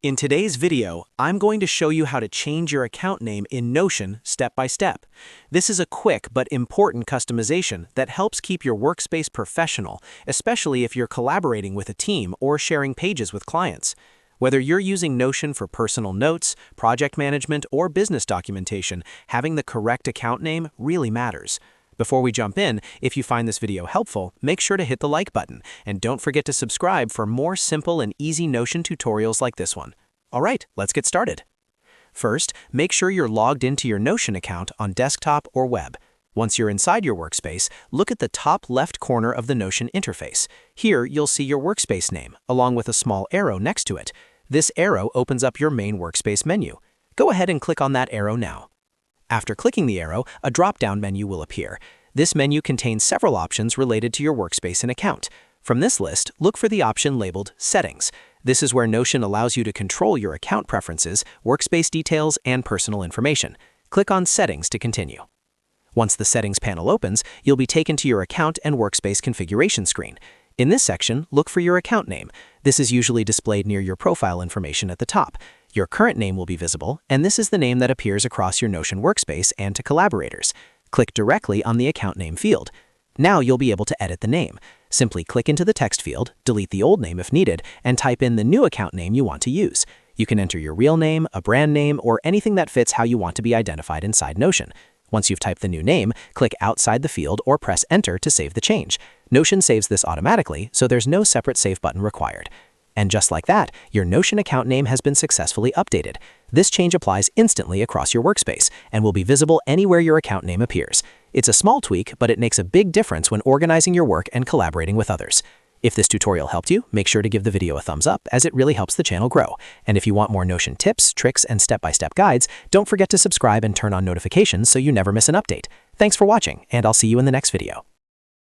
In today's video, I'm going to show you how to change your account name in Notion step by step. This is a quick but important customization that helps keep your workspace professional, especially if you're collaborating with a team or sharing pages with clients. Whether you're using Notion for personal notes, project management, or business documentation, having the correct account name really matters. Before we jump in, if you find this video helpful, make sure to hit the like button, and don't forget to subscribe for more simple and easy Notion tutorials like this one. Alright, let's get started. First, make sure you're logged into your Notion account on desktop or web. Once you're inside your workspace, look at the top left corner of the Notion interface. Here, you'll see your workspace name, along with a small arrow next to it. This arrow opens up your main workspace menu. Go ahead and click on that arrow now. After clicking the arrow, a drop-down menu will appear. This menu contains several options related to your workspace and account. From this list, look for the option labeled Settings. This is where Notion allows you to control your account preferences, workspace details, and personal information. Click on Settings to continue. Once the Settings panel opens, you'll be taken to your account and workspace configuration screen. In this section, look for your account name. This is usually displayed near your profile information at the top. Your current name will be visible, and this is the name that appears across your Notion workspace and to collaborators. Click directly on the account name field. Now you'll be able to edit the name. Simply click into the text field, delete the old name if needed, and type in the new account name you want to use. You can enter your real name, a brand name, or anything that fits how you want to be identified inside Notion. Once you've typed the new name, click outside the field or press Enter to save the change. Notion saves this automatically, so there's no separate save button required. And just like that, your Notion account name has been successfully updated. This change applies instantly across your workspace and will be visible anywhere your account name appears. It's a small tweak, but it makes a big difference when organizing your work and collaborating with others. If this tutorial helped you, make sure to give the video a thumbs up, as it really helps the channel grow. And if you want more Notion tips, tricks, and step-by-step guides, don't forget to subscribe and turn on notifications so you never miss an update. Thanks for watching, and I'll see you in the next video.